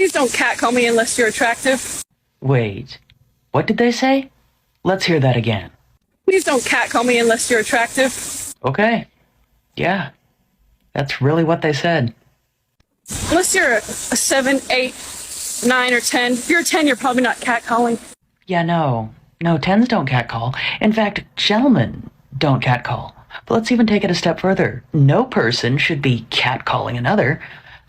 Please don't catcall me unless you're attractive. Wait, what did they say? Let's hear that again. Please don't catcall me unless you're attractive. Okay. Yeah, that's really what they said. Unless you're a 7, 8, 9, or 10. If you're a 10, you're probably not catcalling. Yeah, no, 10s don't catcall. In fact, gentlemen don't catcall. But let's even take it a step further. No person should be catcalling another.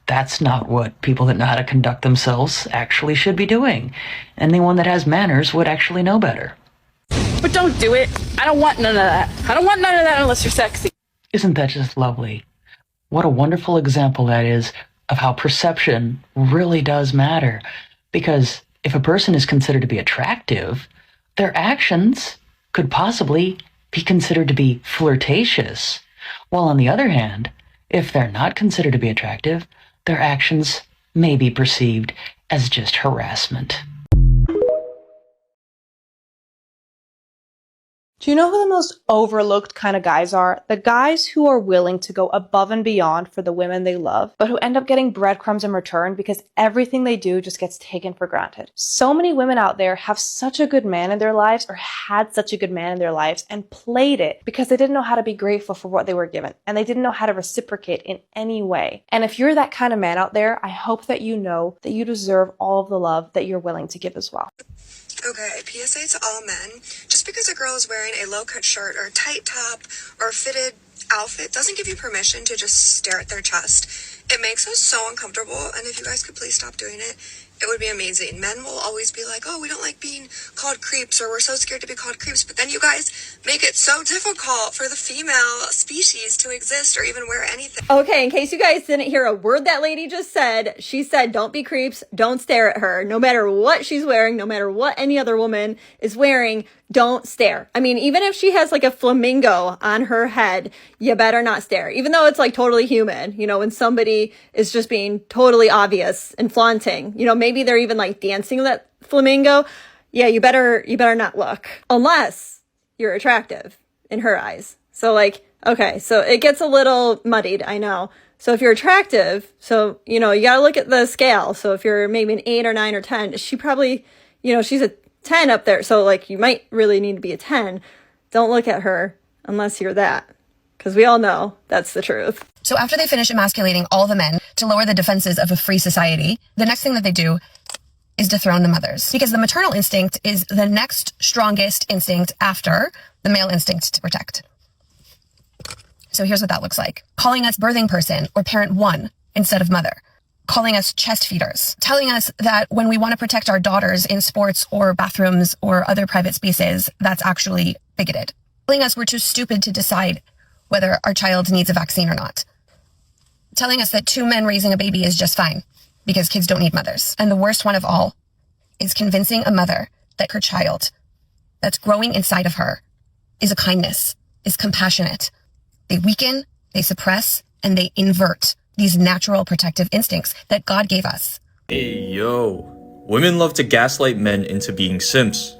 That's not what people that know how to conduct themselves actually should be doing. Anyone that has manners would actually know better. But don't do it. I don't want none of that. I don't want none of that unless you're sexy. Isn't that just lovely? What a wonderful example that is of how perception really does matter. Because if a person is considered to be attractive, their actions could possibly be considered to be flirtatious. While on the other hand, if they're not considered to be attractive, their actions may be perceived as just harassment. Do you know who the most overlooked kind of guys are? The guys who are willing to go above and beyond for the women they love, but who end up getting breadcrumbs in return because everything they do just gets taken for granted. So many women out there have such a good man in their lives or had such a good man in their lives and played it because they didn't know how to be grateful for what they were given and they didn't know how to reciprocate in any way. And if you're that kind of man out there, I hope that you know that you deserve all of the love that you're willing to give as well. Okay, PSA to all men. Just because a girl is wearing a low-cut shirt or a tight top or a fitted outfit doesn't give you permission to just stare at their chest. It makes us so uncomfortable, and if you guys could please stop doing it, it would be amazing. Men will always be like, oh, we don't like being called creeps, or we're so scared to be called creeps, but then you guys make it so difficult for the female species to exist or even wear anything. Okay, in case you guys didn't hear a word that lady just said, she said, don't be creeps, don't stare at her. No matter what she's wearing, no matter what any other woman is wearing, don't stare. I mean, even if she has like a flamingo on her head, you better not stare. Even though it's like totally human, you know, when somebody is just being totally obvious and flaunting, you know, maybe they're even like dancing with that flamingo. Yeah, you better not look unless you're attractive in her eyes. So like, okay, so it gets a little muddied, I know. So if you're attractive, so, you know, you gotta look at the scale. So if you're maybe an 8 or 9 or 10, she probably, you know, she's a 10 up there. So like you might really need to be a 10. Don't look at her unless you're that. Because we all know that's the truth. So after they finish emasculating all the men to lower the defenses of a free society, the next thing that they do is dethrone the mothers. Because the maternal instinct is the next strongest instinct after the male instinct to protect. So here's what that looks like. Calling us birthing person or parent one instead of mother. Calling us chest feeders. Telling us that when we want to protect our daughters in sports or bathrooms or other private spaces, that's actually bigoted. Telling us we're too stupid to decide whether our child needs a vaccine or not. Telling us that 2 men raising a baby is just fine because kids don't need mothers. And the worst one of all is convincing a mother that her child that's growing inside of her is a kindness, is compassionate. They weaken, they suppress, and they invert these natural protective instincts that God gave us. Hey, yo. Women love to gaslight men into being simps.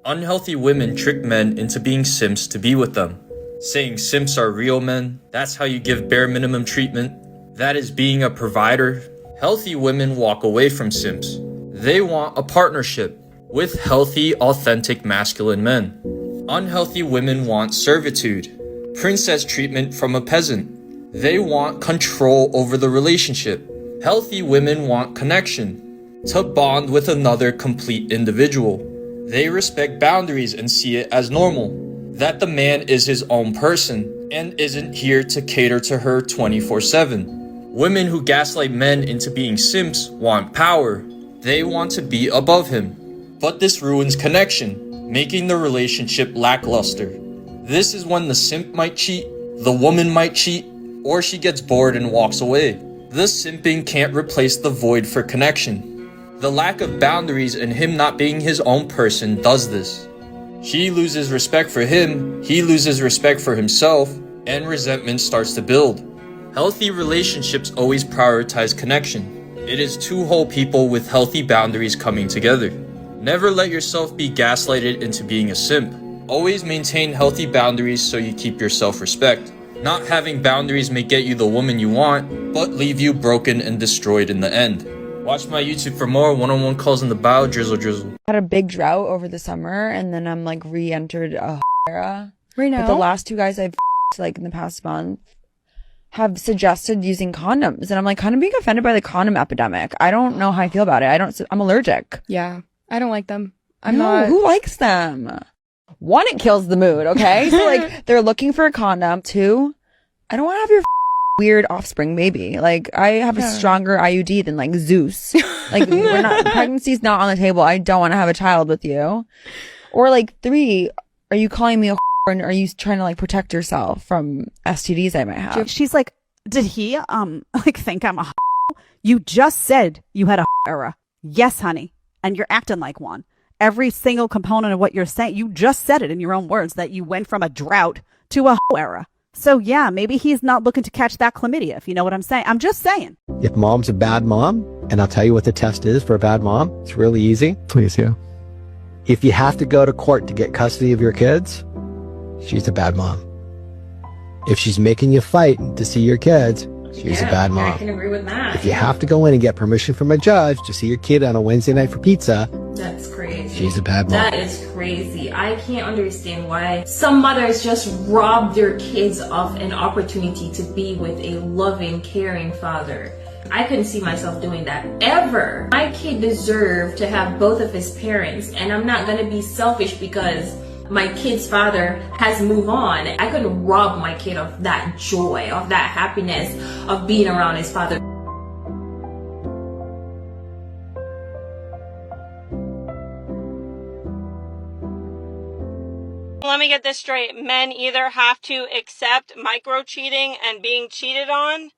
Unhealthy women trick men into being simps to be with them. Saying simps are real men, that's how you give bare minimum treatment. That is being a provider. Healthy women walk away from simps. They want a partnership with healthy, authentic masculine men. Unhealthy women want servitude, princess treatment from a peasant. They want control over the relationship. Healthy women want connection, to bond with another complete individual. They respect boundaries and see it as normal, that the man is his own person and isn't here to cater to her 24/7. Women who gaslight men into being simps want power. They want to be above him. But this ruins connection, making the relationship lackluster. This is when the simp might cheat, the woman might cheat, or she gets bored and walks away. The simping can't replace the void for connection. The lack of boundaries and him not being his own person does this. She loses respect for him, he loses respect for himself, and resentment starts to build. Healthy relationships always prioritize connection. It is 2 whole people with healthy boundaries coming together. Never let yourself be gaslighted into being a simp. Always maintain healthy boundaries so you keep your self-respect. Not having boundaries may get you the woman you want, but leave you broken and destroyed in the end. Watch my YouTube for more one-on-one calls in the bow, drizzle drizzle. Had a big drought over the summer, and then I'm like re-entered a era. Right now? But the last two guys I've like in the past month have suggested using condoms, and I'm like kind of being offended by the condom epidemic. I don't know how I feel about it. I'm allergic. Yeah, I don't like them. Who likes them? One, it kills the mood, okay? So like they're looking for a condom. Two, I don't want to have your weird offspring baby. Like I have a stronger IUD than like Zeus. Like pregnancy's not on the table. I don't want to have a child with you. Or like three, are you calling me a and are you trying to like protect yourself from STDs I might have? She's like, did he like think I'm a You just said you had a era. Yes, honey. And you're acting like one. Every single component of what you're saying, you just said it in your own words that you went from a drought to a era. So yeah, maybe he's not looking to catch that chlamydia, if you know what I'm saying. I'm just saying. If mom's a bad mom, and I'll tell you what the test is for a bad mom, it's really easy. Please, yeah. If you have to go to court to get custody of your kids, she's a bad mom. If she's making you fight to see your kids, she's a bad mom. I can agree with that. If you have to go in and get permission from a judge to see your kid on a Wednesday night for pizza, that's crazy. She's a bad mom. That is crazy. I can't understand why some mothers just rob their kids of an opportunity to be with a loving, caring father. I couldn't see myself doing that ever. My kid deserved to have both of his parents, and I'm not gonna be selfish because my kid's father has moved on. I couldn't rob my kid of that joy, of that happiness of being around his father. Let me get this straight. Men either have to accept micro-cheating and being cheated on,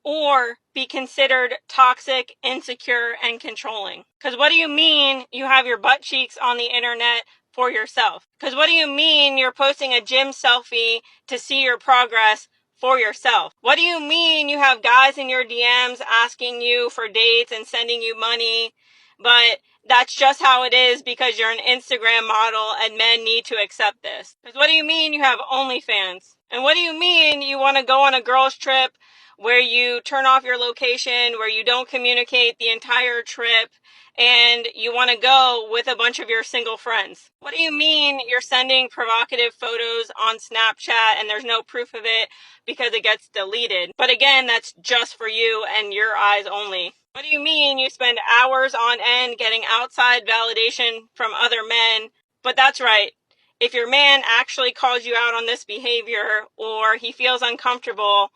or be considered toxic, insecure, and controlling. Because what do you mean you have your butt cheeks on the internet for yourself? Because what do you mean you're posting a gym selfie to see your progress for yourself? What do you mean you have guys in your DMs asking you for dates and sending you money, but that's just how it is because you're an Instagram model and men need to accept this? Because what do you mean you have OnlyFans? And what do you mean you want to go on a girls trip where you turn off your location, where you don't communicate the entire trip, and you want to go with a bunch of your single friends? What do you mean you're sending provocative photos on Snapchat and there's no proof of it because it gets deleted? But again, that's just for you and your eyes only. What do you mean you spend hours on end getting outside validation from other men? But that's right. If your man actually calls you out on this behavior or he feels uncomfortable,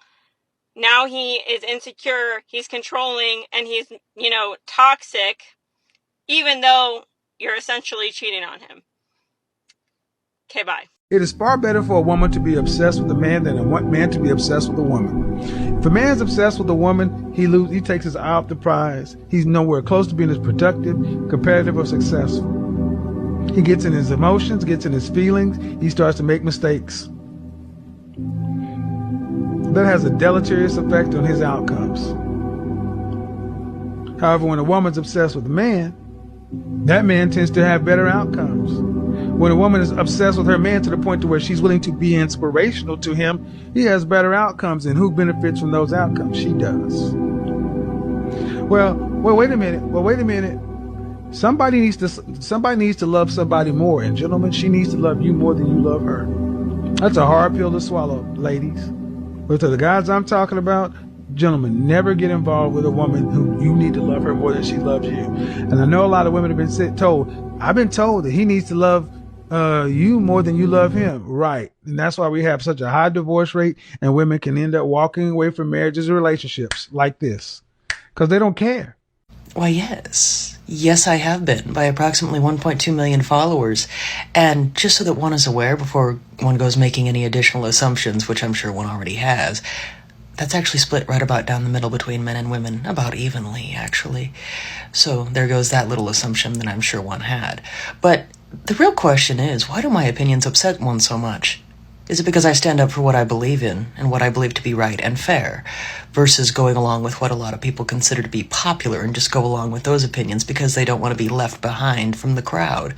now he is insecure, he's controlling, and he's, toxic, even though you're essentially cheating on him. Okay, bye. It is far better for a woman to be obsessed with a man than a man to be obsessed with a woman. If a man's obsessed with a woman, he takes his eye off the prize. He's nowhere close to being as productive, competitive, or successful. He gets in his emotions, gets in his feelings, he starts to make mistakes. That has a deleterious effect on his outcomes. However, when a woman's obsessed with a man, that man tends to have better outcomes. When a woman is obsessed with her man to the point to where she's willing to be inspirational to him, he has better outcomes. And who benefits from those outcomes? She does. Well, wait a minute. Somebody needs to love somebody more. And gentlemen, she needs to love you more than you love her. That's a hard pill to swallow, ladies. But to the guys I'm talking about, gentlemen, never get involved with a woman who you need to love her more than she loves you. And I know a lot of women have been I've been told that he needs to love you more than you love him. Right. And that's why we have such a high divorce rate, and women can end up walking away from marriages and relationships like this because they don't care. Why, yes. Yes, I have been, by approximately 1.2 million followers. And just so that one is aware before one goes making any additional assumptions, which I'm sure one already has, that's actually split right about down the middle between men and women, about evenly, actually. So there goes that little assumption that I'm sure one had. But the real question is, why do my opinions upset one so much? Is it because I stand up for what I believe in and what I believe to be right and fair, versus going along with what a lot of people consider to be popular and just go along with those opinions because they don't want to be left behind from the crowd,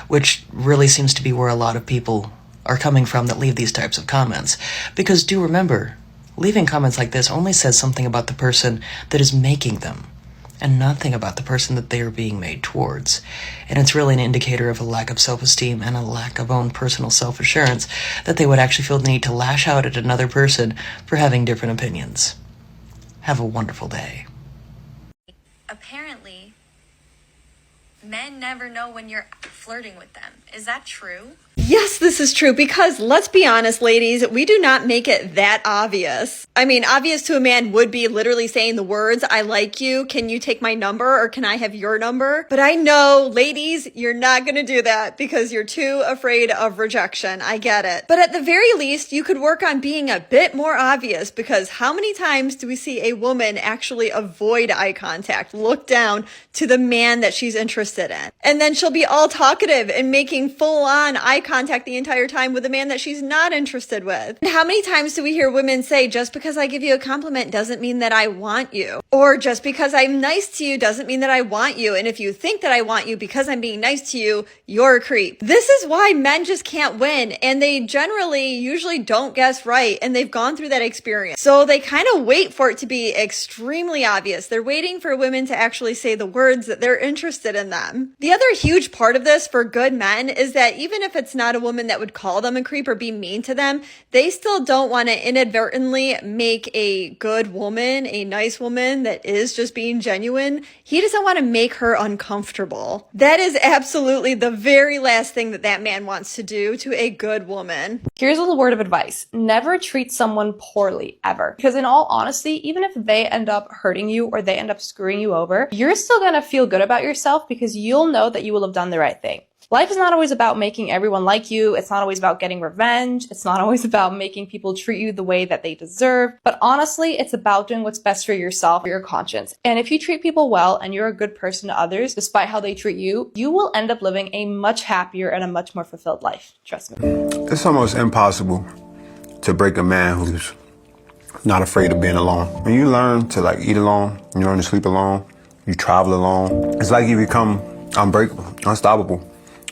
which really seems to be where a lot of people are coming from that leave these types of comments. Because do remember, leaving comments like this only says something about the person that is making them. and not think about the person that they are being made towards. And it's really an indicator of a lack of self-esteem and a lack of own personal self-assurance that they would actually feel the need to lash out at another person for having different opinions. Have a wonderful day. Apparently, men never know when you're flirting with them. Is that true? Yes, this is true, because let's be honest, ladies, we do not make it that obvious. I mean, obvious to a man would be literally saying the words, I like you, can you take my number, or can I have your number? But I know, ladies, you're not gonna do that because you're too afraid of rejection. I get it. But at the very least, you could work on being a bit more obvious, because how many times do we see a woman actually avoid eye contact, look down to the man that she's interested in? And then she'll be all talkative and making full-on eye contact the entire time with a man that she's not interested with. And how many times do we hear women say, just because I give you a compliment doesn't mean that I want you? Or just because I'm nice to you doesn't mean that I want you. And if you think that I want you because I'm being nice to you, you're a creep. This is why men just can't win. And they generally usually don't guess right. And they've gone through that experience. So they kind of wait for it to be extremely obvious. They're waiting for women to actually say the words that they're interested in them. The other huge part of this for good men is that even if it's not a woman that would call them a creep or be mean to them, they still don't want to inadvertently make a good woman, a nice woman that is just being genuine. He doesn't want to make her uncomfortable. That is absolutely the very last thing that that man wants to do to a good woman. Here's a little word of advice. Never treat someone poorly, ever. Because in all honesty, even if they end up hurting you or they end up screwing you over, you're still gonna feel good about yourself because you'll know that you will have done the right thing. Life is not always about making everyone like you. It's not always about getting revenge. It's not always about making people treat you the way that they deserve. But honestly, it's about doing what's best for yourself, for your conscience. And if you treat people well and you're a good person to others, despite how they treat you, you will end up living a much happier and a much more fulfilled life. Trust me. It's almost impossible to break a man who's not afraid of being alone. When you learn to eat alone, you learn to sleep alone, you travel alone, it's like you become unbreakable, unstoppable.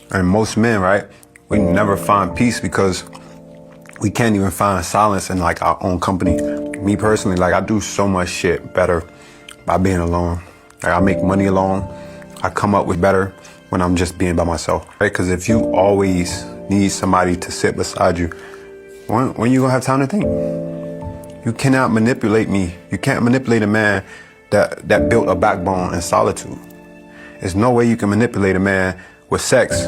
And most men, right, we never find peace because we can't even find silence in our own company. Me personally, I do so much shit better by being alone. I make money alone. I come up with better when I'm just being by myself, right? Because if you always need somebody to sit beside you, when you gonna have time to think? You cannot manipulate me. You can't manipulate a man that built a backbone in solitude. There's no way you can manipulate a man with sex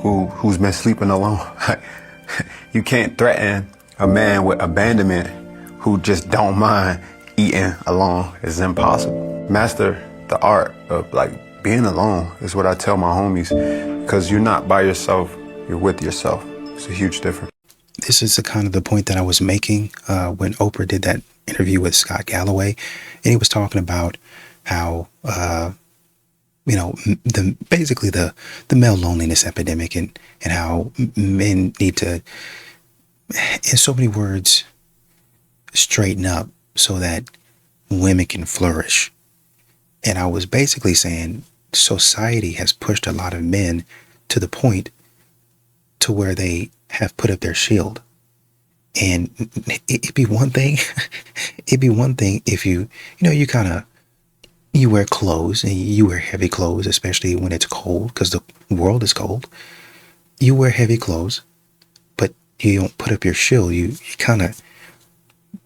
who's been sleeping alone. You can't threaten a man with abandonment who just don't mind eating alone. It's impossible. Master the art of being alone is what I tell my homies, because you're not by yourself, you're with yourself. It's a huge difference. This is the point that I was making when Oprah did that interview with Scott Galloway, and he was talking about how basically the male loneliness epidemic and how men need to, in so many words, straighten up so that women can flourish. And I was basically saying society has pushed a lot of men to the point to where they have put up their shield. And it'd be one thing if you wear clothes, and you wear heavy clothes, especially when it's cold, because the world is cold. You wear heavy clothes, but you don't put up your shield. You kind of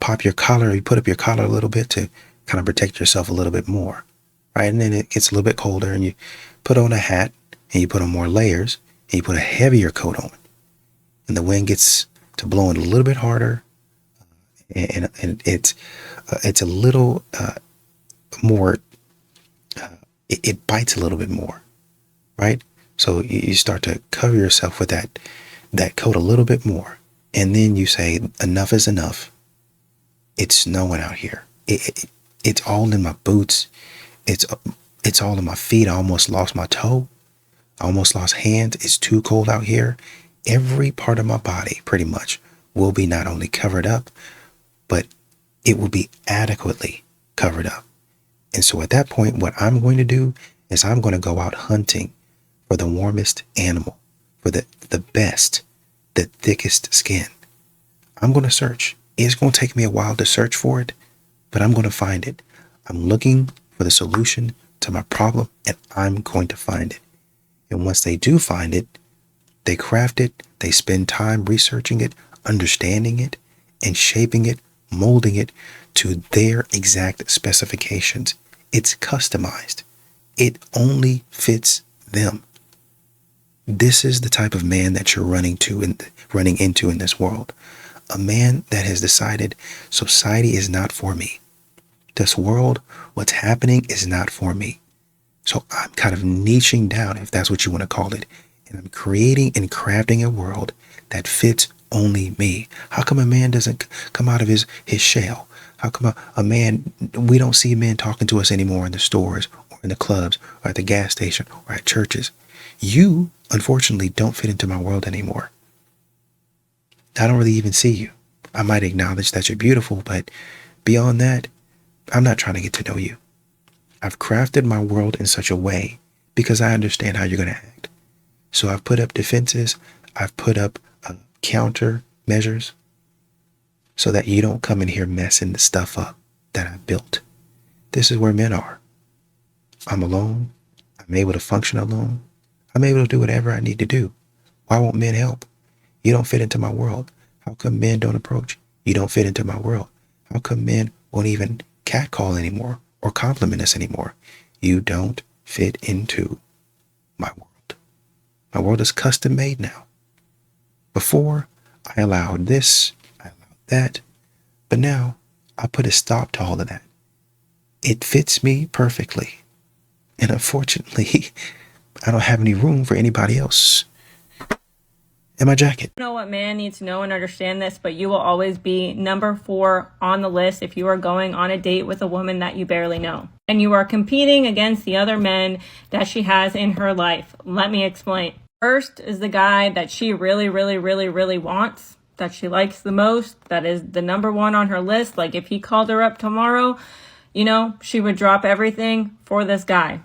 pop your collar, you put up your collar a little bit to kind of protect yourself a little bit more, right? And then it gets a little bit colder, and you put on a hat, and you put on more layers, and you put a heavier coat on. And the wind gets to blowing a little bit harder, and it's a little more. It bites a little bit more, right? So you start to cover yourself with that coat a little bit more, and then you say, enough is enough. It's snowing out here. It's all in my boots. It's all in my feet. I almost lost my toe. I almost lost hands. It's too cold out here. Every part of my body pretty much will be not only covered up, but it will be adequately covered up. And so at that point, what I'm going to do is I'm going to go out hunting for the warmest animal, for the best, the thickest skin. I'm going to search. It's going to take me a while to search for it, but I'm going to find it. I'm looking for the solution to my problem, and I'm going to find it. And once they do find it, they craft it, they spend time researching it, understanding it, and shaping it, molding it to their exact specifications. It's customized. It only fits them. This is the type of man that you're running into in this world. A man that has decided society is not for me. This world, what's happening is not for me. So I'm kind of niching down, if that's what you want to call it. And I'm creating and crafting a world that fits only me. How come a man doesn't come out of his shell? How come a man, we don't see men talking to us anymore in the stores or in the clubs or at the gas station or at churches? You, unfortunately, don't fit into my world anymore. I don't really even see you. I might acknowledge that you're beautiful, but beyond that, I'm not trying to get to know you. I've crafted my world in such a way because I understand how you're going to act. So I've put up defenses. I've put up counter measures so that you don't come in here messing the stuff up that I built. This is where men are. I'm alone. I'm able to function alone. I'm able to do whatever I need to do. Why won't men help? You don't fit into my world. How come men don't approach? You don't fit into my world. How come men won't even catcall anymore or compliment us anymore? You don't fit into my world. My world is custom made now. Before, I allowed this, I allowed that, but now I put a stop to all of that. It fits me perfectly. And unfortunately, I don't have any room for anybody else in my jacket. I don't know what man needs to know and understand this, but you will always be number 4 on the list if you are going on a date with a woman that you barely know. And you are competing against the other men that she has in her life. Let me explain. First is the guy that she really, really, really, really wants, that she likes the most, that is the number 1 on her list. Like if he called her up tomorrow, she would drop everything for this guy.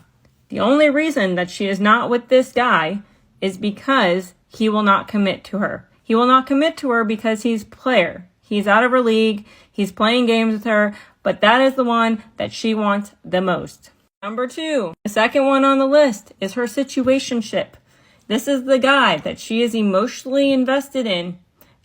The only reason that she is not with this guy is because he will not commit to her. He will not commit to her because he's a player. He's out of her league. He's playing games with her, but that is the one that she wants the most. Number 2, the second one on the list is her situationship. This is the guy that she is emotionally invested in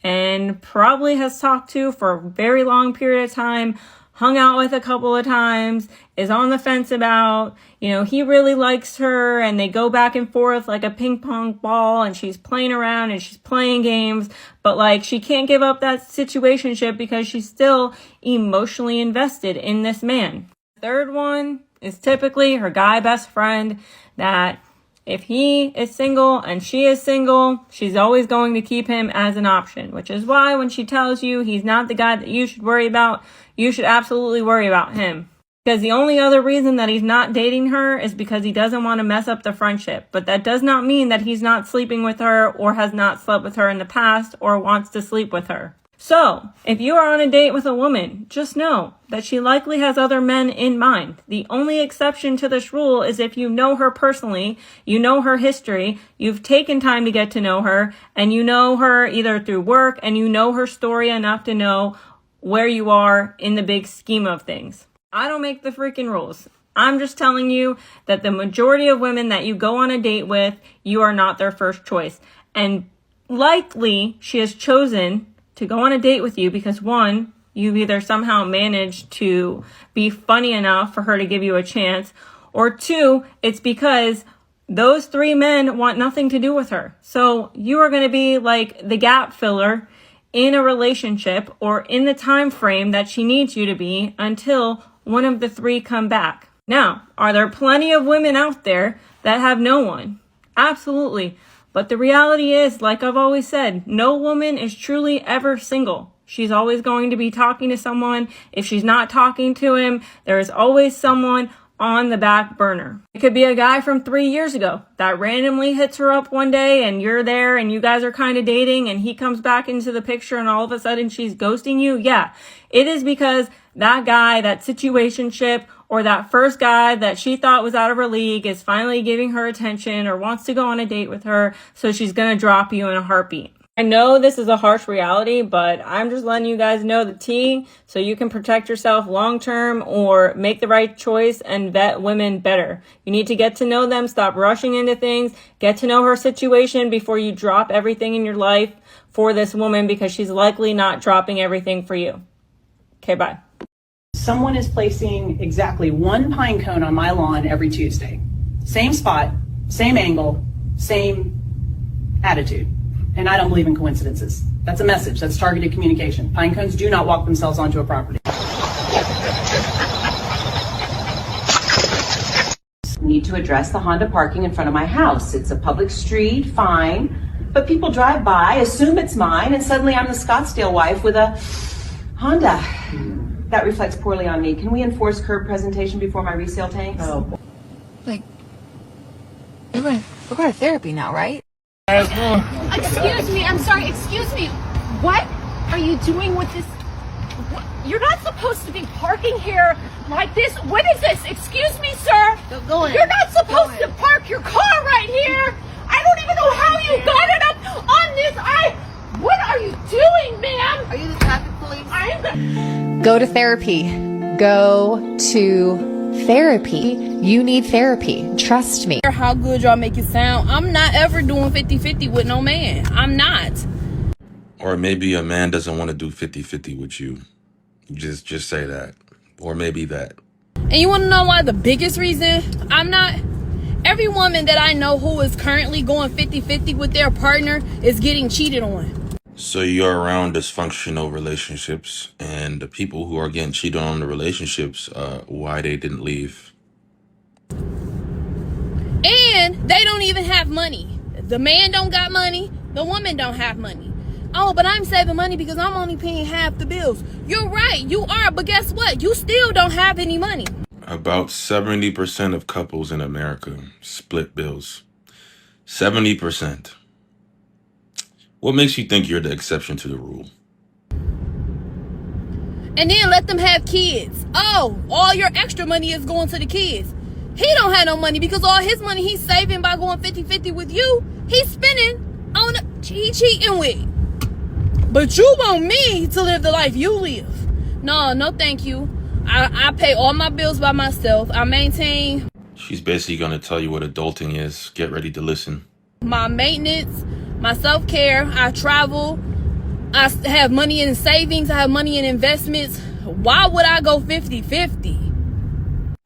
and probably has talked to for a very long period of time, hung out with a couple of times, is on the fence about, he really likes her, and they go back and forth like a ping pong ball, and she's playing around and she's playing games, but she can't give up that situationship because she's still emotionally invested in this man. Third one is typically her guy best friend that if he is single and she is single, she's always going to keep him as an option, which is why when she tells you he's not the guy that you should worry about, you should absolutely worry about him. Because the only other reason that he's not dating her is because he doesn't want to mess up the friendship. But that does not mean that he's not sleeping with her or has not slept with her in the past or wants to sleep with her. So, if you are on a date with a woman, just know that she likely has other men in mind. The only exception to this rule is if you know her personally, you know her history, you've taken time to get to know her, and you know her either through work and you know her story enough to know where you are in the big scheme of things. I don't make the freaking rules. I'm just telling you that the majority of women that you go on a date with, you are not their first choice. And likely she has chosen to go on a date with you because 1, you've either somehow managed to be funny enough for her to give you a chance, or 2, it's because those 3 men want nothing to do with her. So you are going to be like the gap filler in a relationship or in the time frame that she needs you to be until one of the 3 come back. Now, are there plenty of women out there that have no one? Absolutely. But the reality is, like I've always said, no woman is truly ever single. She's always going to be talking to someone. If she's not talking to him, there is always someone on the back burner. It could be a guy from 3 years ago that randomly hits her up one day and you're there and you guys are kind of dating and he comes back into the picture and all of a sudden she's ghosting you. Yeah, it is because that guy, that situationship, or that first guy that she thought was out of her league is finally giving her attention or wants to go on a date with her, so she's going to drop you in a heartbeat. I know this is a harsh reality, but I'm just letting you guys know the tea so you can protect yourself long term or make the right choice and vet women better. You need to get to know them, stop rushing into things, get to know her situation before you drop everything in your life for this woman, because she's likely not dropping everything for you. Okay, bye. Someone is placing exactly one pine cone on my lawn every Tuesday. Same spot, same angle, same attitude. And I don't believe in coincidences. That's a message. That's targeted communication. Pine cones do not walk themselves onto a property. Need to address the Honda parking in front of my house. It's a public street, fine. But people drive by, assume it's mine, and suddenly I'm the Scottsdale wife with a Honda. That reflects poorly on me. Can we enforce curb presentation before my resale tanks? Oh. Like, we're going to therapy now, right? Excuse me, I'm sorry, excuse me. What are you doing with this? You're not supposed to be parking here like this. What is this? Excuse me, sir. Go in. You're not supposed to park your car right here. I don't even know how you got it up on this. What are you doing, ma'am? Are you the traffic police? Go to therapy. Go to therapy. You need therapy. Trust me. How good y'all make it sound. I'm not ever doing 50-50 with no man. I'm not. Or maybe a man doesn't want to do 50-50 with you. Just say that. Or maybe that. And you want to know why the biggest reason I'm not? Every woman that I know who is currently going 50-50 with their partner is getting cheated on. So you're around dysfunctional relationships, and the people who are getting cheated on in the relationships, why they didn't leave. And they don't even have money. The man don't got money. The woman don't have money. Oh, but I'm saving money because I'm only paying half the bills. You're right, you are, but guess what? You still don't have any money. About 70% of couples in America split bills. 70%. What makes you think you're the exception to the rule? And then let them have kids. Oh, all your extra money is going to the kids. He don't have no money because all his money he's saving by going 50-50 with you, he's spending on he cheating with. But you want me to live the life you live. No thank you. I pay all my bills by myself. I maintain. She's basically going to tell you what adulting is. Get ready to listen. My maintenance, my self-care, I travel, I have money in savings, I have money in investments. Why would I go 50-50?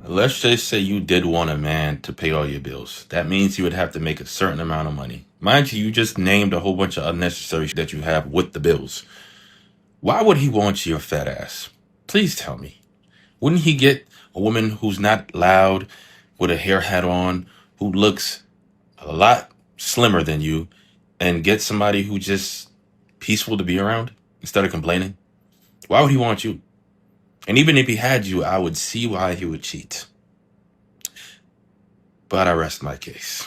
Let's just say you did want a man to pay all your bills. That means you would have to make a certain amount of money. Mind you just named a whole bunch of unnecessary shit that you have with the bills. Why would he want your fat ass? Please tell me. Wouldn't he get a woman who's not loud, with a hair hat on, who looks a lot slimmer than you, and get somebody who just peaceful to be around instead of complaining? Why would he want you? And even if he had you, I would see why he would cheat. But I rest my case.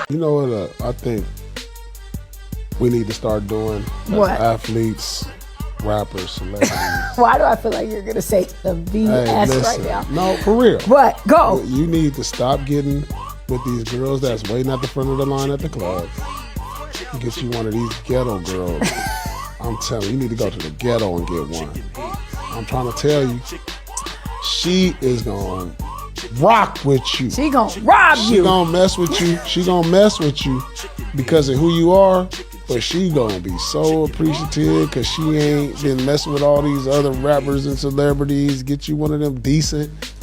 You know what I think we need to start doing as What? athletes, rappers, celebrities. Why do I feel like you're going to say the BS right now? No, for real. What? Go. You need to stop getting with these girls that's waiting at the front of the line at the club. Get you one of these ghetto girls. I'm telling you, you need to go to the ghetto and get one. I'm trying to tell you, she is going to rock with you. She going to rob you. She going to mess with you. She going to mess with you because of who you are, but she going to be so appreciative because she ain't been messing with all these other rappers and celebrities. Get you one of them decent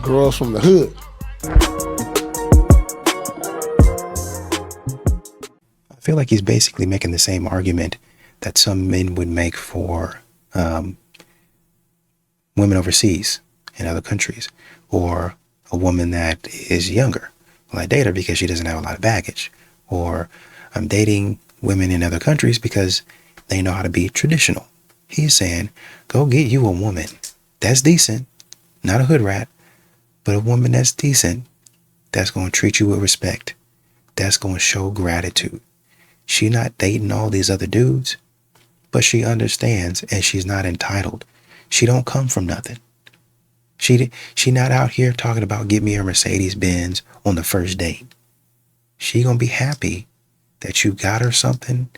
girls from the hood. I feel like he's basically making the same argument that some men would make for women overseas in other countries, or a woman that is younger. Well, I date her because she doesn't have a lot of baggage, or I'm dating women in other countries because they know how to be traditional. He's saying, go get you a woman that's decent, not a hood rat, but a woman that's decent, that's going to treat you with respect, that's going to show gratitude. She not dating all these other dudes, but she understands and she's not entitled. She don't come from nothing. She not out here talking about get me a Mercedes Benz on the first date. She gonna be happy that you got her something,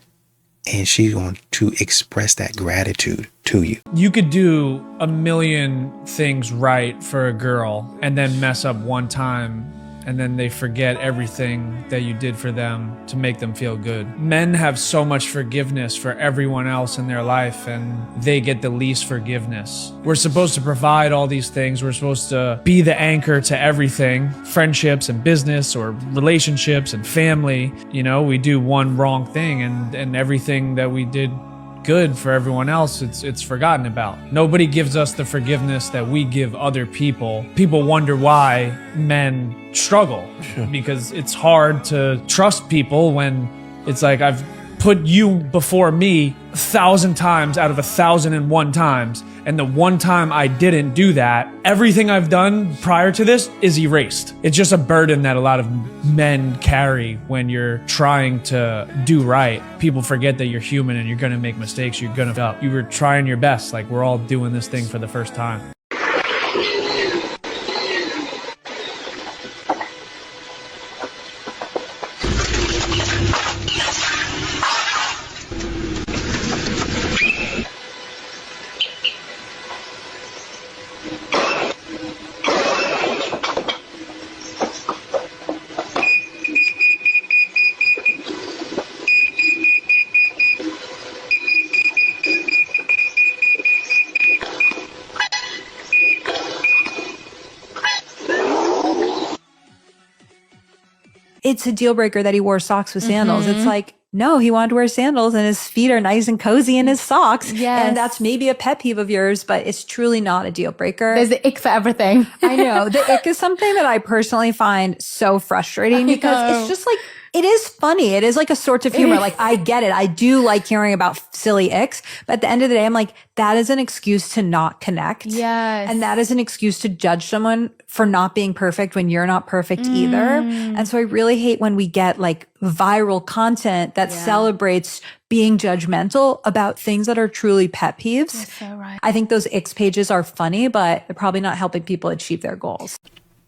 and she's going to express that gratitude to you. You could do a million things right for a girl and then mess up one time, and then they forget everything that you did for them to make them feel good. Men have so much forgiveness for everyone else in their life, and they get the least forgiveness. We're supposed to provide all these things. We're supposed to be the anchor to everything, friendships and business or relationships and family. You know, we do one wrong thing and everything that we did good for everyone else, it's forgotten about. Nobody gives us the forgiveness that we give other people. People wonder why men struggle because it's hard to trust people when it's like I've put you before me 1,000 times out of 1,001 times, and the one time I didn't do that, everything I've done prior to this is erased. It's just a burden that a lot of men carry when you're trying to do right. People forget that you're human and you're gonna make mistakes, you're gonna fuck up. You were trying your best, like we're all doing this thing for the first time. It's a deal breaker that he wore socks with sandals. It's like, no, he wanted to wear sandals and his feet are nice and cozy in his socks. Yes. And that's maybe a pet peeve of yours, but it's truly not a deal breaker. There's the ick for everything. I know. The ick is something that I personally find so frustrating because it's just like, it is funny. It is like a sort of humor. Like, I get it. I do like hearing about silly icks. But at the end of the day, I'm like, that is an excuse to not connect. Yes. And that is an excuse to judge someone for not being perfect when you're not perfect either. And so I really hate when we get like viral content that celebrates being judgmental about things that are truly pet peeves. That's so right. I think those icks pages are funny, but they're probably not helping people achieve their goals.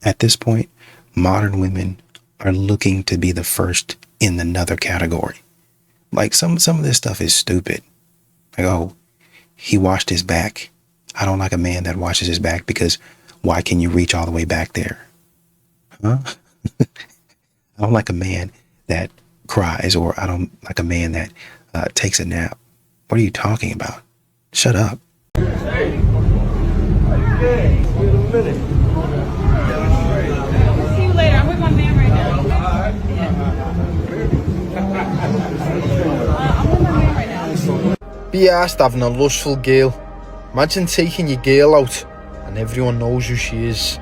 At this point, modern women are looking to be the first in another category. Like some of this stuff is stupid. Like, oh, he washed his back. I don't like a man that washes his back because why can you reach all the way back there? Huh? I don't like a man that cries, or I don't like a man that takes a nap. What are you talking about? Shut up. Hey, how you doing? Wait a minute. See you later. I'm with my man right now. I'm with my man right now. Be asked having a lustful girl. Imagine taking your girl out and everyone knows who she is.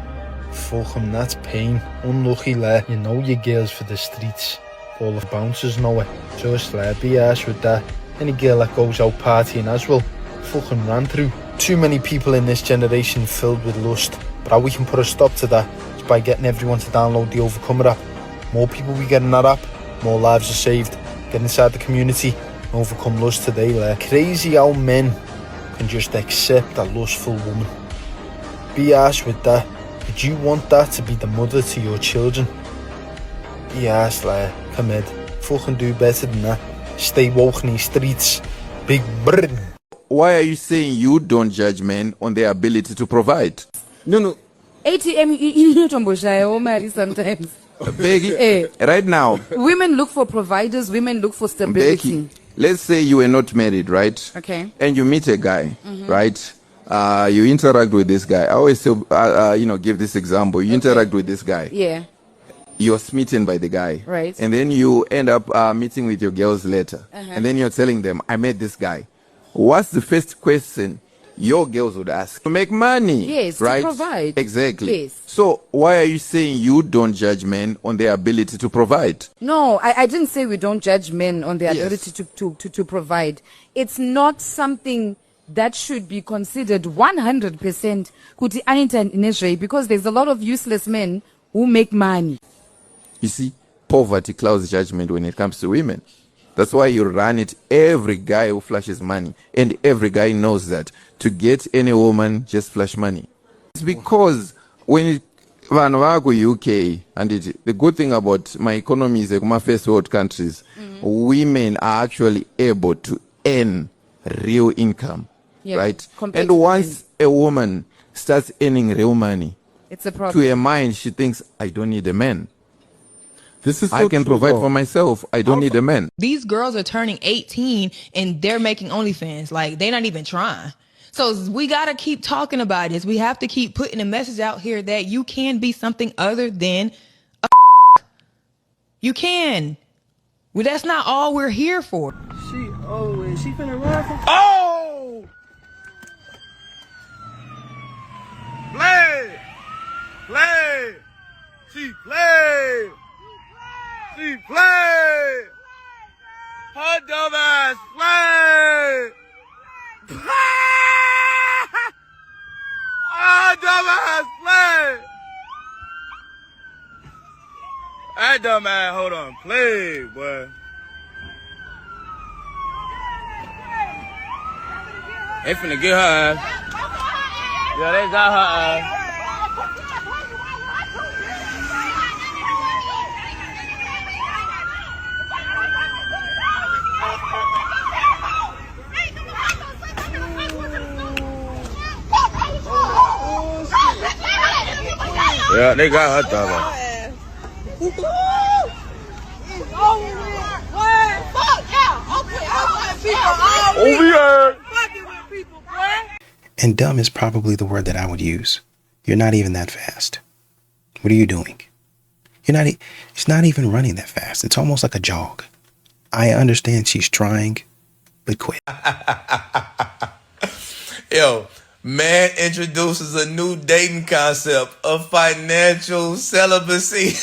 Fuck 'em, that's pain. Unlucky lad. You know your girl's for the streets. All the bouncers know it. Just be arsed with that. Any girl that goes out partying as well, fucking ran through. Too many people in this generation filled with lust. But how we can put a stop to that is by getting everyone to download the Overcomer app. More people we get in that app, more lives are saved. Get inside the community and overcome lust today, lad. Crazy how men can just accept a lustful woman. Be arsed with that. Would you want that to be the mother to your children? Be arsed, lad. Come on. Fucking do better than that. Stay woke in these streets. Big brr. Why are you saying you don't judge men on their ability to provide? No. ATM, you don't marry sometimes. Becky, right now. Women look for providers, women look for stability. Becky, let's say you were not married, right? Okay. And you meet a guy, right? You interact with this guy. I always give this example. You interact with this guy. Yeah. You're smitten by the guy. Right. And then you end up meeting with your girls later. And then you're telling them, I met this guy. What's the first question your girls would ask? To make money. Yes, right? to provide. Exactly. Yes. So why are you saying you don't judge men on their ability to provide? No, I didn't say we don't judge men on their ability to provide. It's not something that should be considered 100% kuti anytime in Israel, because there's a lot of useless men who make money. You see, poverty clouds judgment when it comes to women. That's why you run it every guy who flashes money. And every guy knows that. To get any woman, just flash money. It's because when UK, and the good thing about my economy is like my first world countries, women are actually able to earn real income, Yeah, right? compared And to once a woman starts earning real money, It's a problem. to her mind, she thinks, I don't need a man. This is I so can true, provide though. for myself. I don't need a man. These girls are turning 18 and they're making OnlyFans. Like, they're not even trying. So we got to keep talking about this. We have to keep putting a message out here that you can be something other than a You can. Well, that's not all we're here for. She finna run from. Oh! Play! Play! She play! She play! Her dumb ass play! Her dumb ass play! That dumb ass, hold on, play, boy. They finna get her ass. Yeah, they got her ass. Yeah, they got her dumb ass. Over here. And dumb is probably the word that I would use. You're not even that fast. What are you doing? It's not even running that fast. It's almost like a jog. I understand she's trying, but quit. Yo, man introduces a new dating concept of financial celibacy.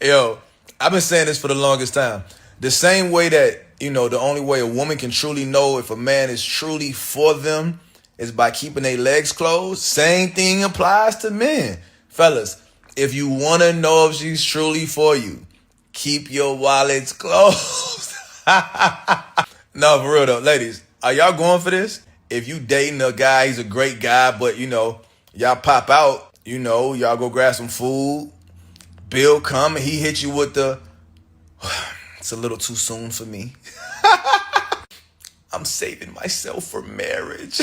Yo, I've been saying this for the longest time. The same way that, the only way a woman can truly know if a man is truly for them is by keeping their legs closed. Same thing applies to men. Fellas, if you want to know if she's truly for you, keep your wallets closed. No, for real though. Ladies, are y'all going for this? If you dating a guy, he's a great guy, but y'all pop out, y'all go grab some food. Bill come and he hit you with the, it's a little too soon for me. I'm saving myself for marriage.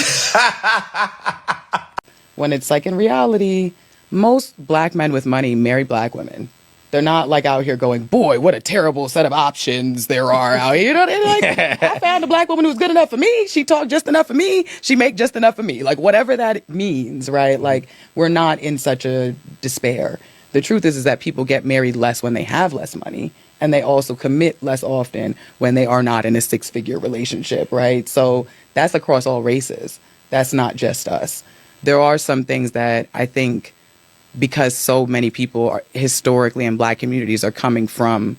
When it's like in reality, most black men with money marry black women. They're not like out here going, boy, what a terrible set of options there are out here. They're like, I found a black woman who's good enough for me. She talked just enough for me. She make just enough for me. Like whatever that means, right? Like we're not in such a despair. The truth is that people get married less when they have less money. And they also commit less often when they are not in a 6-figure relationship, right? So that's across all races. That's not just us. There are some things that I think because so many people are historically in black communities are coming from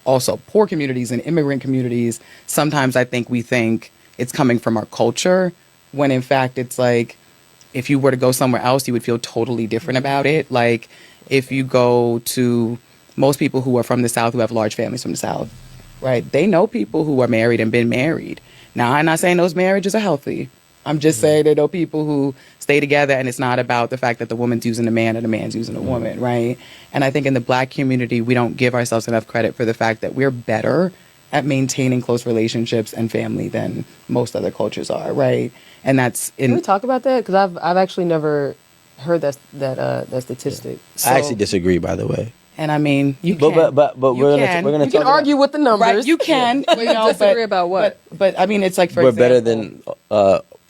also poor communities and immigrant communities. Sometimes I think we think it's coming from our culture when in fact it's like if you were to go somewhere else, you would feel totally different about it. Like if you go to most people who are from the South, who have large families from the South, right? They know people who are married and been married. Now, I'm not saying those marriages are healthy. I'm just saying they know people who stay together and it's not about the fact that the woman's using a man and the man's using a woman, right? And I think in the black community, we don't give ourselves enough credit for the fact that we're better at maintaining close relationships and family than most other cultures are, right? And that's in... Can we talk about that? Because I've actually never heard that statistic. So, I actually disagree, by the way. And I mean, you but, can. But we're gonna you can argue with the numbers. Right, you can. But you disagree about what? But I mean, it's like, for we're example, better than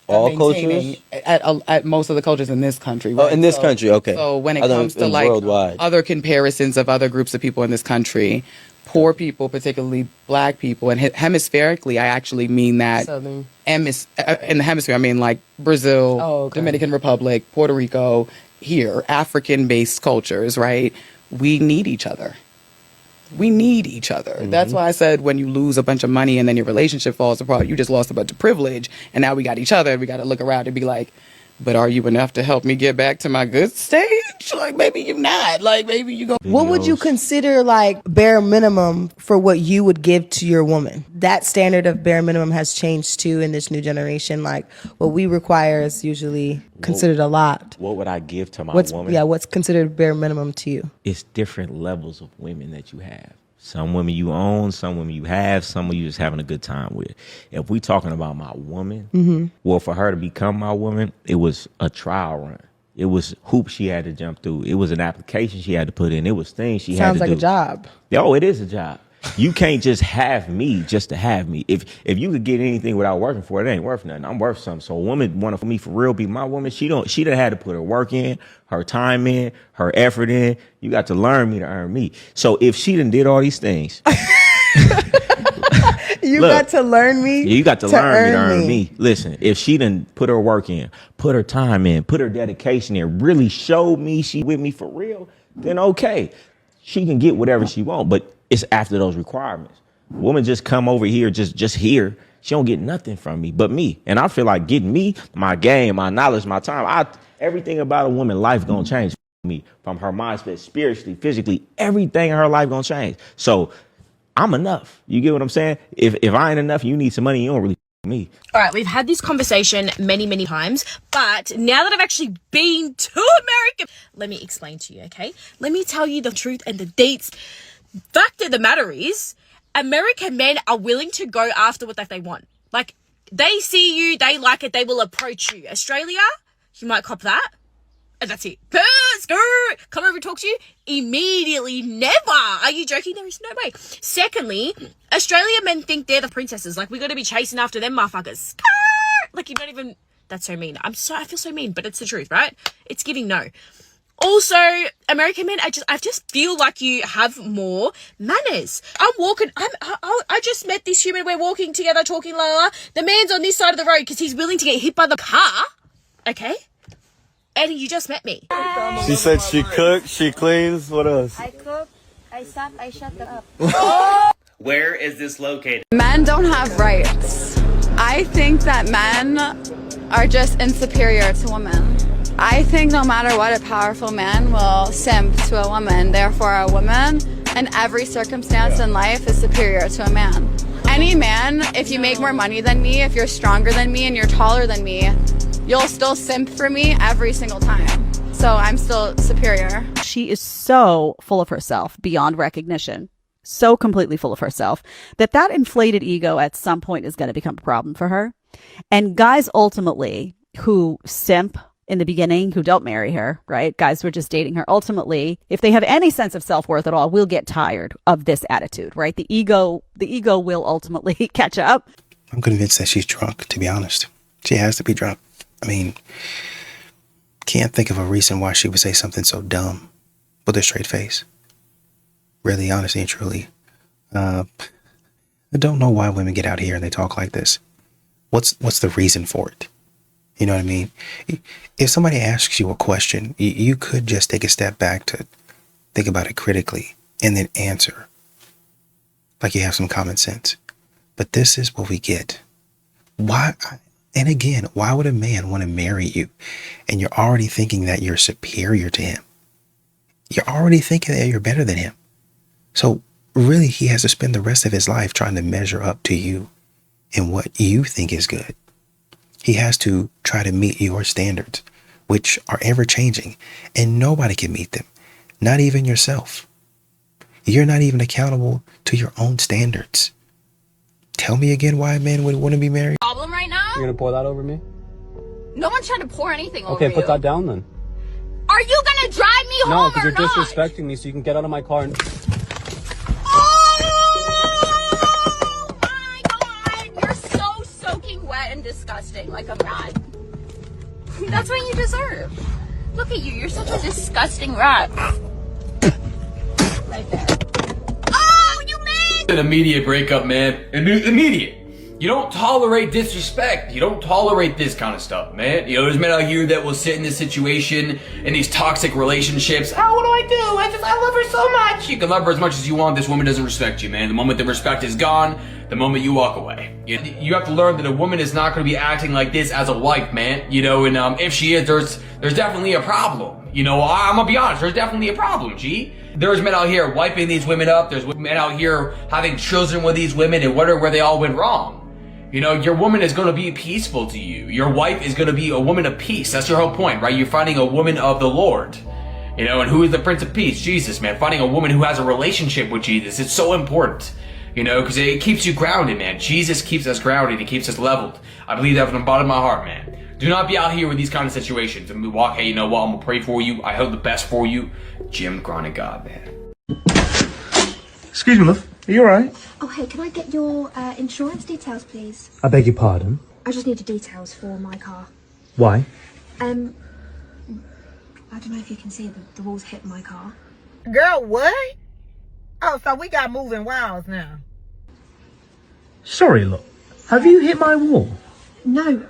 all cultures? At most of the cultures in this country. Oh, Right? in this country, okay. So when it I thought comes to in like worldwide. other comparisons of other groups of people in this country, poor people, particularly black people, and hemispherically, I actually mean that. Southern. In the hemisphere, I mean like Brazil, Dominican Republic, Puerto Rico, here, African-based cultures, right? We need each other. We need each other. Mm-hmm. That's why I said when you lose a bunch of money and then your relationship falls apart, you just lost a bunch of privilege. And now we got each other. We got to look around and be like, but are you enough to help me get back to my good stage? Like, maybe you're not. Like, maybe you go. What would you consider like bare minimum for what you would give to your woman? That standard of bare minimum has changed too in this new generation. Like what we require is usually considered a lot. What would I give to my What's woman? Yeah, what's considered bare minimum to you? It's different levels of women that you have. Some women you own, some women you have, some women you just having a good time with. If we talking about my woman, well, for her to become my woman, it was a trial run. It was hoops she had to jump through. It was an application she had to put in. It was things she had to do. Sounds like a job. Oh, it is a job. You can't just have me just to have me. If you could get anything without working for it, it ain't worth nothing. I'm worth something. So a woman want for me for real be my woman. She done had to put her work in, her time in, her effort in. You got to learn me to earn me. So if she done did all these things, you got to learn me. You got to learn me to earn me. Listen, if she done put her work in, put her time in, put her dedication in, really showed me she with me for real, then okay, she can get whatever she want. But it's after those requirements. Woman just come over here, just here. She don't get nothing from me but me. And I feel like getting me, my game, my knowledge, my time, everything about a woman's life gonna change for me. From her mindset, spiritually, physically, everything in her life gonna change. So I'm enough. You get what I'm saying? If I ain't enough, you need some money, you don't really me. All right, we've had this conversation many times, but now that I've actually been to America, let me explain to you, okay? Let me tell you the truth and the deets. Fact of the matter is, American men are willing to go after what they want. Like, they see you, they like it, they will approach you. Australia, you might cop that, and that's it. Come over and talk to you immediately. Never. Are you joking? There is no way. Secondly, Australian men think they're the princesses. Like, we got to be chasing after them motherfuckers. Like, you don't even. That's so mean. I feel so mean, but it's the truth, right? It's giving no. Also, American men, I just feel like you have more manners. I'm walking, I just met this human, we're walking together, talking, la la la. The man's on this side of the road because he's willing to get hit by the car, okay? And you just met me. She said she cooks, she cleans, what else? I cook, I stop, I shut up. Where is this located? Men don't have rights. I think that men are just inferior to women. I think no matter what, a powerful man will simp to a woman. Therefore, a woman in every circumstance in life is superior to a man. Any man, if you make more money than me, if you're stronger than me and you're taller than me, you'll still simp for me every single time. So I'm still superior. She is so full of herself beyond recognition. So completely full of herself that inflated ego at some point is going to become a problem for her. And guys ultimately who simp in the beginning, who don't marry her, right? Guys who are just dating her, ultimately, if they have any sense of self-worth at all, will get tired of this attitude, right? The ego will ultimately catch up. I'm convinced that she's drunk, to be honest. She has to be drunk. I mean, can't think of a reason why she would say something so dumb with a straight face. Really, honestly and truly. I don't know why women get out here and they talk like this. What's the reason for it? You know what I mean? If somebody asks you a question, you could just take a step back to think about it critically and then answer like you have some common sense. But this is what we get. Why? And again, why would a man want to marry you and you're already thinking that you're superior to him? You're already thinking that you're better than him. So really, he has to spend the rest of his life trying to measure up to you and what you think is good. He has to try to meet your standards, which are ever changing, and nobody can meet them, not even yourself. You're not even accountable to your own standards. Tell me again why a man would want to be married. Problem right now? You're gonna pour that over me? No one's trying to pour anything over Okay, you. put that down then. Are you gonna drive me No, home because or you're not? disrespecting me, so you can get out of my car and... You're so soaking wet and disgusting, like a rat. That's what you deserve. Look at you, you're such a disgusting rat. Right there. Oh, you made An immediate breakup, man. Immediate. You don't tolerate disrespect. You don't tolerate this kind of stuff, man. You know, there's men out here that will sit in this situation, in these toxic relationships. Oh, what do I do? I love her so much. You can love her as much as you want. This woman doesn't respect you, man. The moment the respect is gone, the moment you walk away. You have to learn that a woman is not going to be acting like this as a wife, man. You know, and if she is, there's definitely a problem. You know, I'm gonna be honest, there's definitely a problem, G. There's men out here wiping these women up. There's men out here having children with these women and wondering where they all went wrong. You know, your woman is going to be peaceful to you. Your wife is going to be a woman of peace. That's your whole point, right? You're finding a woman of the Lord. You know, and who is the Prince of Peace? Jesus, man. Finding a woman who has a relationship with Jesus, it's so important. You know, because it keeps you grounded, man. Jesus keeps us grounded. He keeps us leveled. I believe that from the bottom of my heart, man. Do not be out here with these kind of situations and walk, hey, you know what? I'm gonna pray for you. I hope the best for you. Jim Chronic God, man. Excuse me, love. Are you alright? Oh, hey, can I get your insurance details, please? I beg your pardon. I just need the details for my car. Why? I don't know if you can see, but the walls hit my car. Girl, what? Oh, so we got moving walls now. Sorry, look. Have you hit my wall? No.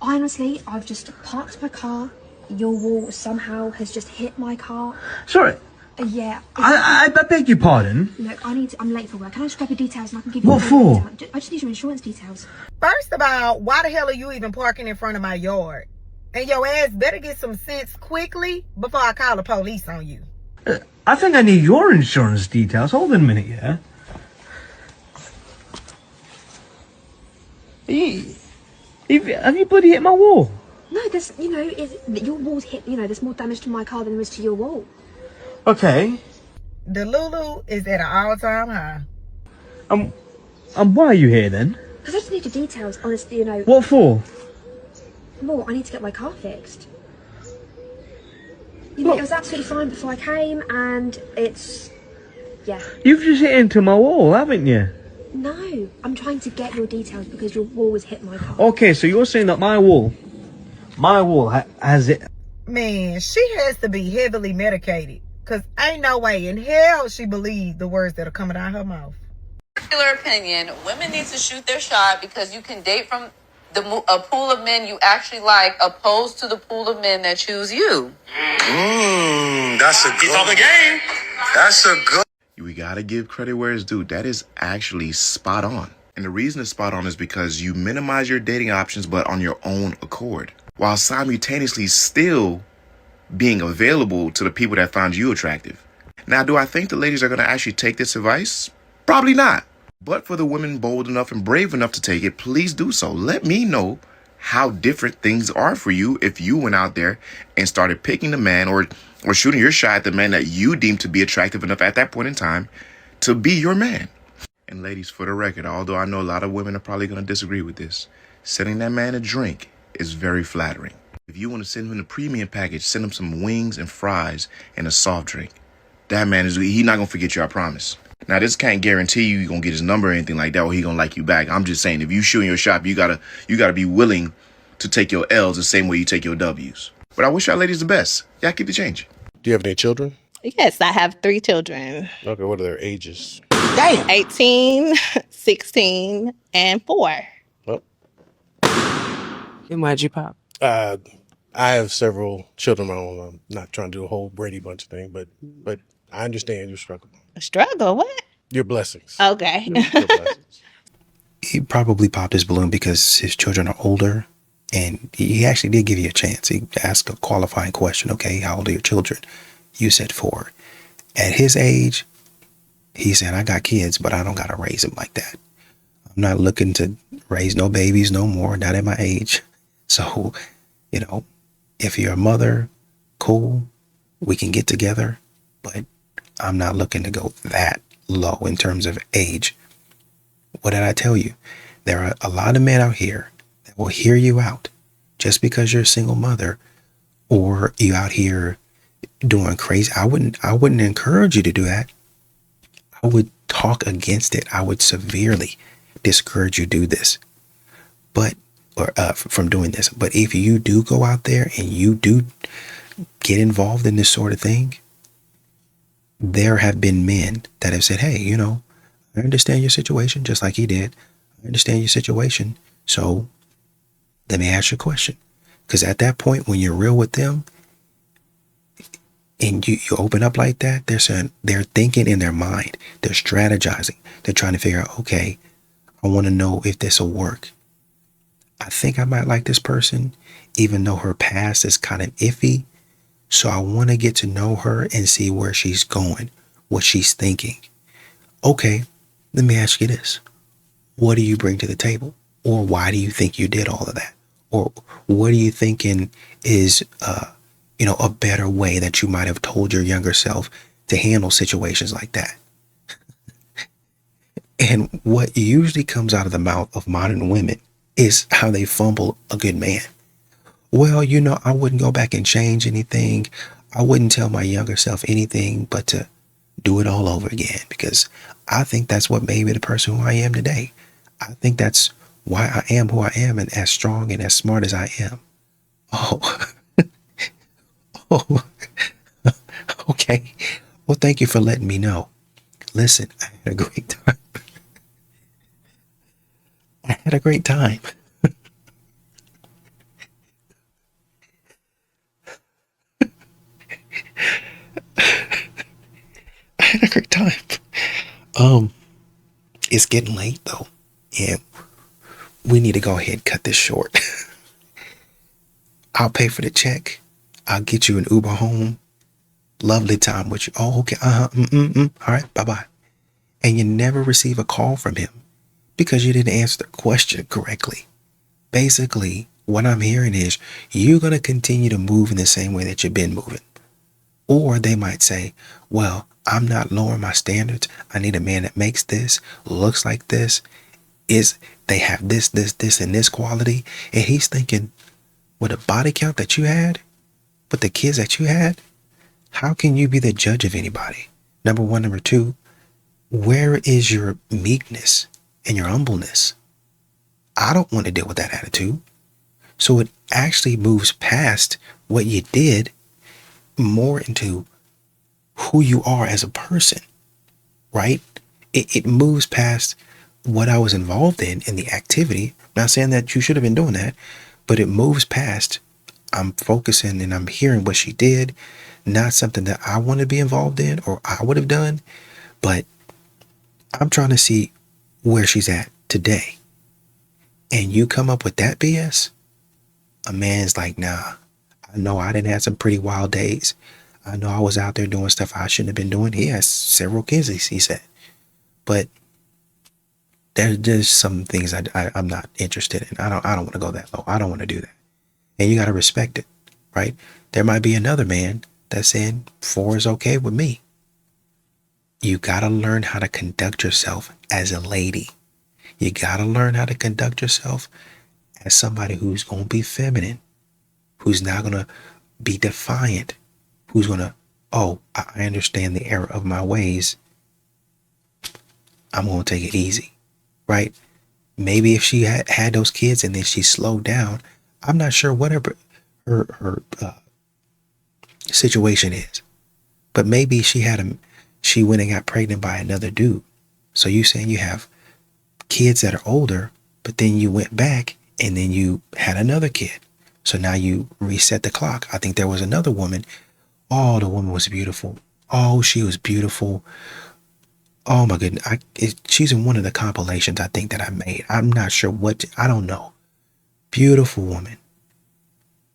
Honestly, I've just parked my car. Your wall somehow has just hit my car. Sorry. Yeah. I beg your pardon. Look, I'm late for work. Can I just grab your details and I can give you... What for? I just need your insurance details. First of all, why the hell are you even parking in front of my yard? And your ass better get some sense quickly before I call the police on you. I think I need your insurance details. Hold on a minute, yeah? Have you bloody hit my wall? No, there's, your wall's hit, there's more damage to my car than there is to your wall. Okay. The Lulu is at an all-time high. Why are you here then? Because I just need your details, honestly, What for? Well, I need to get my car fixed. It was absolutely fine before I came, and it's... Yeah. You've just hit into my wall, haven't you? No, I'm trying to get your details because your wall has hit my car. Okay, so you're saying that my wall has it... Man, she has to be heavily medicated. Because ain't no way in hell she believed the words that are coming out of her mouth. Popular opinion, women need to shoot their shot because you can date from a pool of men you actually like opposed to the pool of men that choose you. That's a good one. Game. That's a good... We gotta give credit where it's due. That is actually spot on. And the reason it's spot on is because you minimize your dating options, but on your own accord, while simultaneously still being available to the people that found you attractive. Now, do I think the ladies are going to actually take this advice? Probably not. But for the women bold enough and brave enough to take it, please do so. Let me know how different things are for you if you went out there and started picking the man or shooting your shot at the man that you deemed to be attractive enough at that point in time to be your man. And ladies, for the record, although I know a lot of women are probably going to disagree with this, sending that man a drink is very flattering. If you want to send him the premium package, send him some wings and fries and a soft drink. That man he's not going to forget you, I promise. Now, this can't guarantee you're going to get his number or anything like that or he going to like you back. I'm just saying, if you shooting your shot, you gotta be willing to take your L's the same way you take your W's. But I wish y'all ladies the best. Y'all keep the change. Do you have any children? Yes, I have 3 children. Okay, what are their ages? Damn. 18, 16, and 4. Well, And why'd you pop? I have several children of my own. I'm not trying to do a whole Brady Bunch thing, but I understand your struggle. Struggle? What? Your blessings. Okay. Your blessings. He probably popped his balloon because his children are older, and he actually did give you a chance. He asked a qualifying question. Okay, how old are your children? You said 4. At his age, he said, I got kids, but I don't got to raise them like that. I'm not looking to raise no babies no more, not at my age. So, if you're a mother, cool, we can get together, but I'm not looking to go that low in terms of age. What did I tell you? There are a lot of men out here that will hear you out just because you're a single mother or you out here doing crazy. I wouldn't encourage you to do that. I would talk against it. I would severely discourage you do this, from doing this. But if you do go out there and you do get involved in this sort of thing, there have been men that have said, hey, I understand your situation, just like he did. I understand your situation. So let me ask you a question. Because at that point, when you're real with them and you open up like that, they're thinking in their mind. They're strategizing. They're trying to figure out, okay, I want to know if this will work. I think I might like this person, even though her past is kind of iffy. So I want to get to know her and see where she's going, what she's thinking. Okay, let me ask you this. What do you bring to the table? Or why do you think you did all of that? Or what are you thinking is a better way that you might have told your younger self to handle situations like that. And what usually comes out of the mouth of modern women is how they fumble a good man. Well, I wouldn't go back and change anything. I wouldn't tell my younger self anything but to do it all over again, because I think that's what made me the person who I am today. I think that's why I am who I am and as strong and as smart as I am. Oh, oh, okay. Well, thank you for letting me know. Listen, I had a great time. I had a great time. I had a great time. It's getting late though, and we need to go ahead and cut this short. I'll pay for the check. I'll get you an Uber home. Lovely time with you. Oh, okay. All right. Bye-bye. And you never receive a call from him because you didn't answer the question correctly. Basically, what I'm hearing is you're going to continue to move in the same way that you've been moving. Or they might say, well, I'm not lowering my standards. I need a man that makes this, looks like this, they have this, and this quality. And he's thinking, with the body count that you had, with the kids that you had, how can you be the judge of anybody? Number one. Number two, where is your meekness and your humbleness? I don't want to deal with that attitude. So it actually moves past what you did more into who you are as a person, right? It moves past what I was involved in the activity. I'm not saying that you should have been doing that, but it moves past, I'm focusing and I'm hearing what she did, not something that I want to be involved in or I would have done, but I'm trying to see where she's at today. And you come up with that BS, a man's like, nah, I know I didn't have some pretty wild days. I know I was out there doing stuff I shouldn't have been doing. He has several kids, he said. But there's some things I'm not interested in. I don't want to go that low. I don't want to do that. And you got to respect it, right? There might be another man that's saying 4 is okay with me. You got to learn how to conduct yourself as a lady. You got to learn how to conduct yourself as somebody who's going to be feminine, who's not going to be defiant, who's going to, oh, I understand the error of my ways. I'm going to take it easy, right? Maybe if she had those kids and then she slowed down, I'm not sure whatever her situation is, but maybe she went and got pregnant by another dude. So you saying you have kids that are older, but then you went back and then you had another kid. So now you reset the clock. I think there was another woman. Oh, the woman was beautiful. Oh, she was beautiful. Oh my goodness. She's in one of the compilations I think that I made. I'm not sure I don't know. Beautiful woman.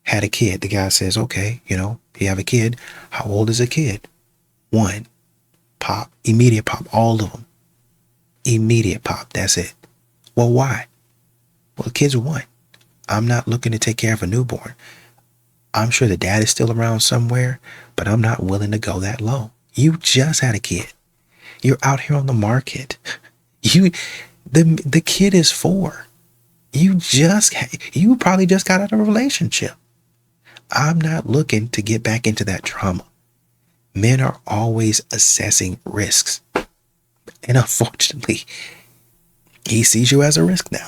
Had a kid. The guy says, okay, you have a kid. How old is a kid? 1. Pop. Immediate pop. All of them. Immediate pop. That's it. Well, why? Well, the kids are 1. I'm not looking to take care of a newborn. I'm sure the dad is still around somewhere, but I'm not willing to go that low. You just had a kid. You're out here on the market. The kid is 4. You probably just got out of a relationship. I'm not looking to get back into that trauma. Men are always assessing risks. And unfortunately, he sees you as a risk now.